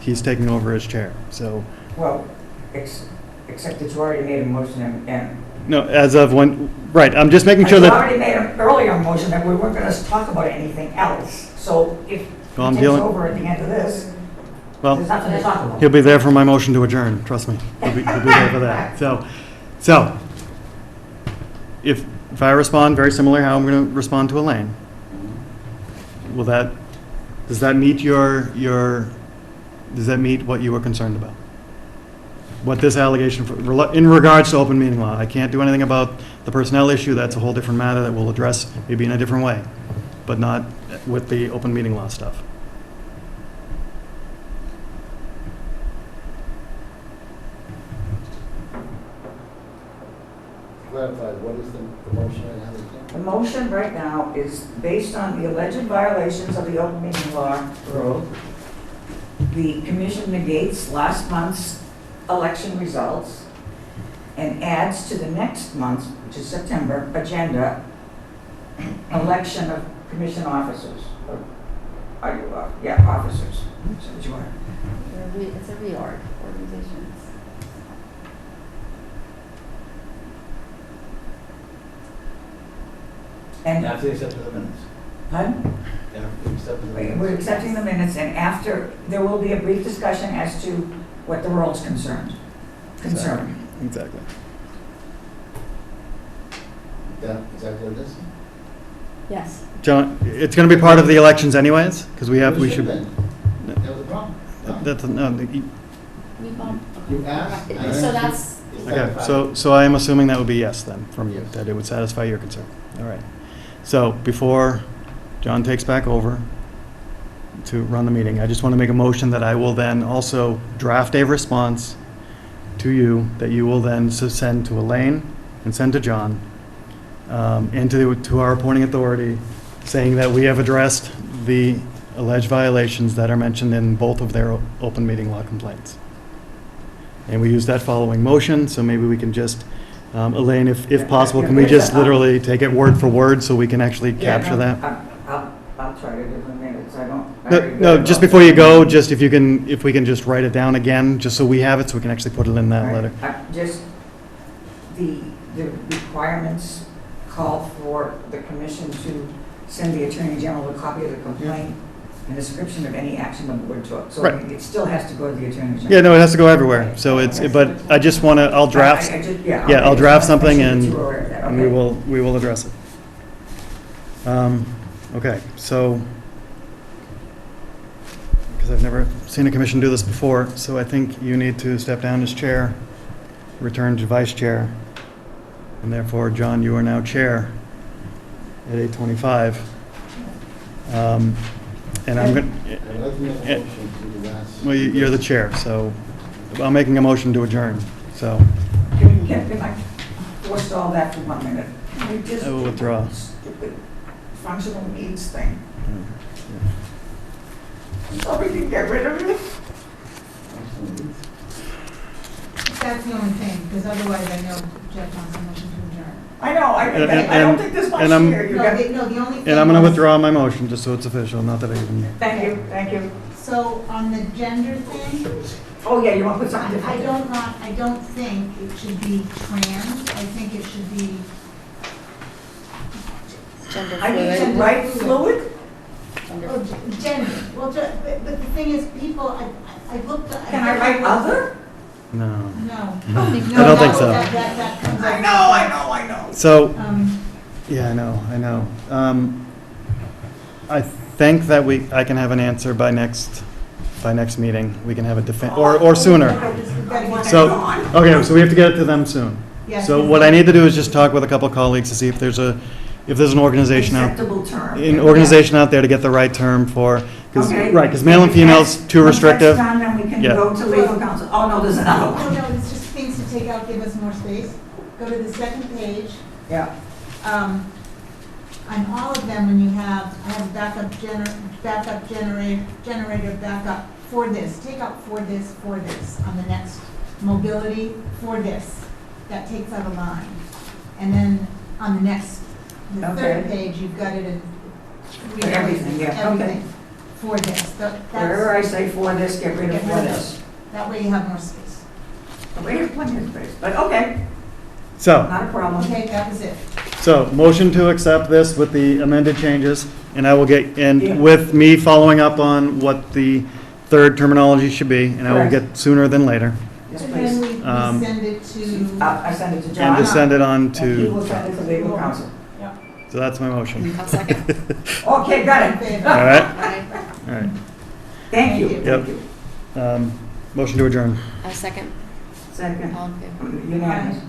he's taking over as chair, so, Well, except that you already made a motion and. no, as of when, right, I'm just making sure You that, already made an earlier motion that we weren't gonna talk about anything else. So if he Well, I'm takes dealing- over at the end of this, there's well, nothing to talk about. he'll be there for my motion to adjourn, trust me, he'll be there for that, so, if I respond very similar how I'm gonna respond to Elaine, does that meet does that meet what you were concerned about? What this allegation, in regards to open meeting law, I can't do anything about the personnel issue, that's a whole different matter that we'll address maybe in a different way, but not with the open meeting law stuff. Clarify, what is the motion right now? The motion right now is based on the alleged violations of the open meeting law rule. The commission negates last month's election results and adds to the next month's, which is September, agenda, election of commission officers. Officers. That's what you are. It's a reorg, organizations. And, After accepting the minutes. pardon? After accepting the minutes. We're accepting the minutes, and after, there will be a brief discussion as to what the world's concerned. Exactly. That, exactly what it is? Yes. John, it's gonna be part of the elections anyways, because we It should. have been. That was a problem. No. That's, no, We bump. You asked. I So answered. that's, It's okay, clarified. so I am assuming that would be yes then, from you, Yes. that it would satisfy your concern. All right. So before John takes back over to run the meeting, I just want to make a motion that I will then also draft a response to you that you will then send to Elaine and send to John, and to our appointing authority, saying that we have addressed the alleged violations that are mentioned in both of their open meeting law complaints. And we use that following motion, so maybe we can just, Elaine, if possible, can we just literally take it word for word so we can actually capture that? I'll try to do the minutes, I don't. No, just before you go, just if we can just write it down again, just so we have it, so we can actually put it in that letter. Just, the requirements call for the commission to send the Attorney General a copy of the complaint and description of any action the board took. So Right. it still has to go to the Attorney General. Yeah, no, it has to go everywhere, so it's, but I just want to, I'll draft, I'll draft something and we will address it. Okay, so, because I've never seen a commission do this before, so I think you need to step down as chair, return to vice chair, and therefore, John, you are now chair at 8:25. And I'm going I'd like to make a motion to the last. well, you're the chair, so I'm making a motion to adjourn, so Can I forestall that for 1 minute? Can we just I will withdraw. stupid functional needs thing, so we can get rid of it? That's the only thing, because otherwise I know Jeff wants a motion to adjourn. I know, I don't think there's much and I'm- here. You No, got- the only thing. And I'm going to was- withdraw my motion, just so it's official, not that I even... Thank you, thank you. So on the gender thing, Oh, yeah, you want to put something different? I don't think it should be trans, I think it should be, Gender I need to fluid. write fluid? oh, gender. Well, but the thing is, people, I looked. Can I write other? No. No. I don't think so. That comes I out. know. So, Um, yeah, I know. I think that I can have an answer by next meeting. We can have a or sooner. we've gotta get So, that. okay, so we have to get it to them soon. Yes, So yes. what I need to do is just talk with a couple colleagues to see if there's an organization Acceptable term. out there to get the right term for, because, Okay. right, because male and female's too restrictive. Once that's done, then we can Yeah. go to legal counsel. Oh, no, there's another No, one. no, it's just things to take out, give us more space. Go to the second page. Yeah. On all of them, when I have backup generator backup for this, take out for this, on the next mobility, for this. That takes out a line. And then on the next, the third Okay. page, you've got it in. Everything, yeah, okay. Everything, for this. Wherever I say for this, get rid of for this. That way you have more space. We have plenty of space, but okay, So, not a problem. Okay, that was it. motion to accept this with the amended changes, and I will get, Yeah. and with me following up on what the third terminology should be, and I will Correct. get sooner than later. Yes, And please. then we send it to. I send it to And John. to send it on And he will to, send it to legal counsel. so that's my motion. I'll second. Okay, got All it. right? Aye. All right. Thank you. Yep. Thank you. Motion to adjourn. I'll second. Second, All in favor. unanimous.